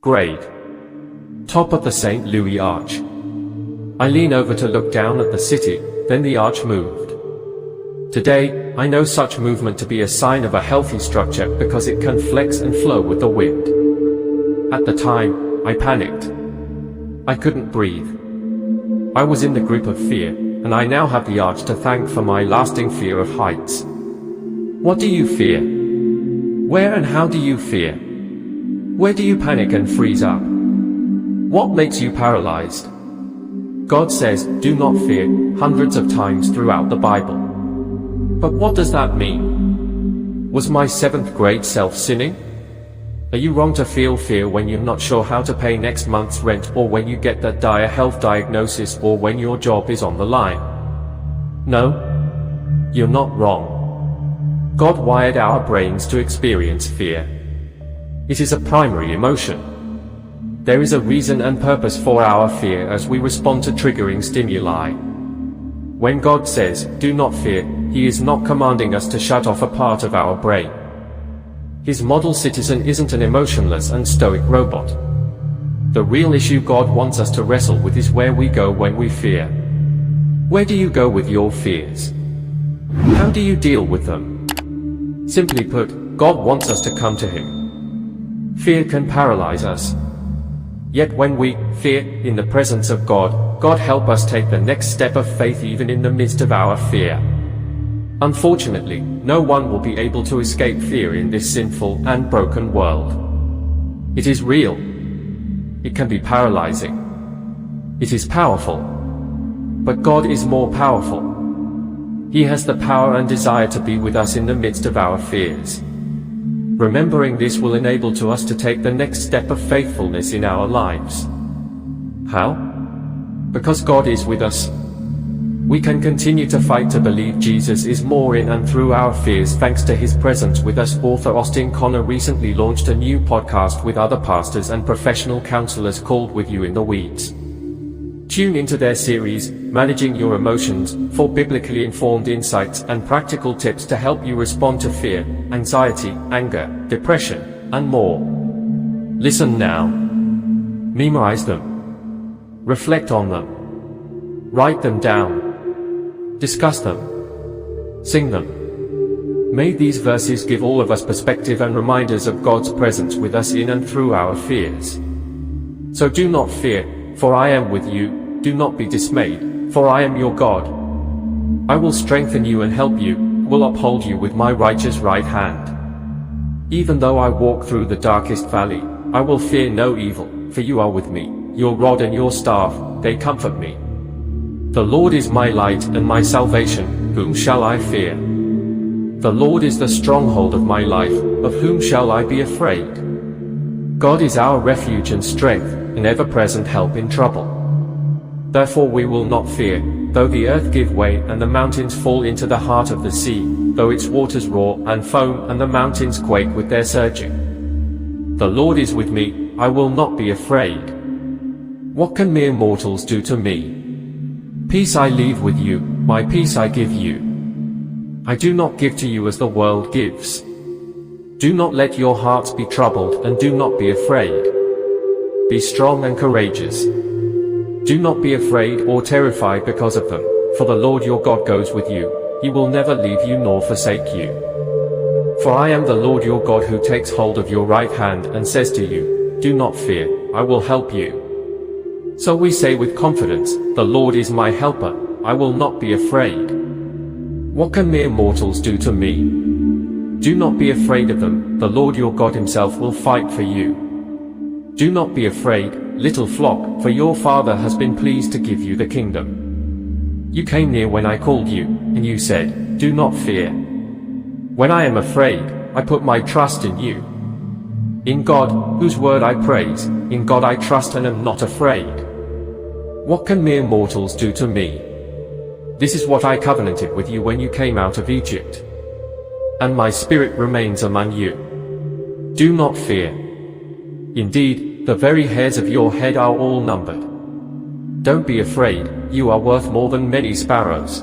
Grade. Top of the St. Louis Arch. I lean over to look down at the city, then the arch moved. Today, I know such movement to be a sign of a healthy structure because it can flex and flow with the wind. At the time, I panicked. I couldn't breathe. I was in the grip of fear, and I now have the arch to thank for my lasting fear of heights. What do you fear? Where and how do you fear? Where do you panic and freeze up? What makes you paralyzed? God says, do not fear, hundreds of times throughout the Bible. But what does that mean? Was my 7th grade self sinning? Are you wrong to feel fear when you're not sure how to pay next month's rent, or when you get that dire health diagnosis, or when your job is on the line? No, you're not wrong. God wired our brains to experience fear. It is a primary emotion. There is a reason and purpose for our fear as we respond to triggering stimuli. When God says, do not fear, He is not commanding us to shut off a part of our brain. His model citizen isn't an emotionless and stoic robot. The real issue God wants us to wrestle with is where we go when we fear. Where do you go with your fears? How do you deal with them? Simply put, God wants us to come to Him. Fear can paralyze us. Yet when we fear in the presence of God, God help us take the next step of faith even in the midst of our fear. Unfortunately, no one will be able to escape fear in this sinful and broken world. It is real. It can be paralyzing. It is powerful. But God is more powerful. He has the power and desire to be with us in the midst of our fears. Remembering this will enable to us to take the next step of faithfulness in our lives. How? Because God is with us. We can continue to fight to believe Jesus is more in and through our fears thanks to His presence with us. Author Austin Connor recently launched a new podcast with other pastors and professional counselors called With You in the Weeds. Tune into their series, Managing Your Emotions, for biblically informed insights and practical tips to help you respond to fear, anxiety, anger, depression, and more. Listen now. Memorize them. Reflect on them. Write them down. Discuss them. Sing them. May these verses give all of us perspective and reminders of God's presence with us in and through our fears. So do not fear, for I am with you. Do not be dismayed, for I am your God. I will strengthen you and help you, will uphold you with my righteous right hand. Even though I walk through the darkest valley, I will fear no evil, for you are with me. Your rod and your staff, they comfort me. The Lord is my light and my salvation, whom shall I fear? The Lord is the stronghold of my life, of whom shall I be afraid? God is our refuge and strength, an ever-present help in trouble. Therefore we will not fear, though the earth give way and the mountains fall into the heart of the sea, though its waters roar and foam and the mountains quake with their surging. The Lord is with me, I will not be afraid. What can mere mortals do to me? Peace I leave with you, my peace I give you. I do not give to you as the world gives. Do not let your hearts be troubled, and do not be afraid. Be strong and courageous. Do not be afraid or terrified because of them, for the Lord your God goes with you. He will never leave you nor forsake you. For I am the Lord your God who takes hold of your right hand and says to you, do not fear, I will help you. So we say with confidence, the Lord is my helper, I will not be afraid. What can mere mortals do to me? Do not be afraid of them, the Lord your God himself will fight for you. Do not be afraid, little flock, for your Father has been pleased to give you the kingdom. You came near when I called you, and you said, do not fear. When I am afraid, I put my trust in you. In God, whose word I praise, in God I trust and am not afraid. What can mere mortals do to me? This is what I covenanted with you when you came out of Egypt. And my spirit remains among you. Do not fear. Indeed, the very hairs of your head are all numbered. Don't be afraid, you are worth more than many sparrows.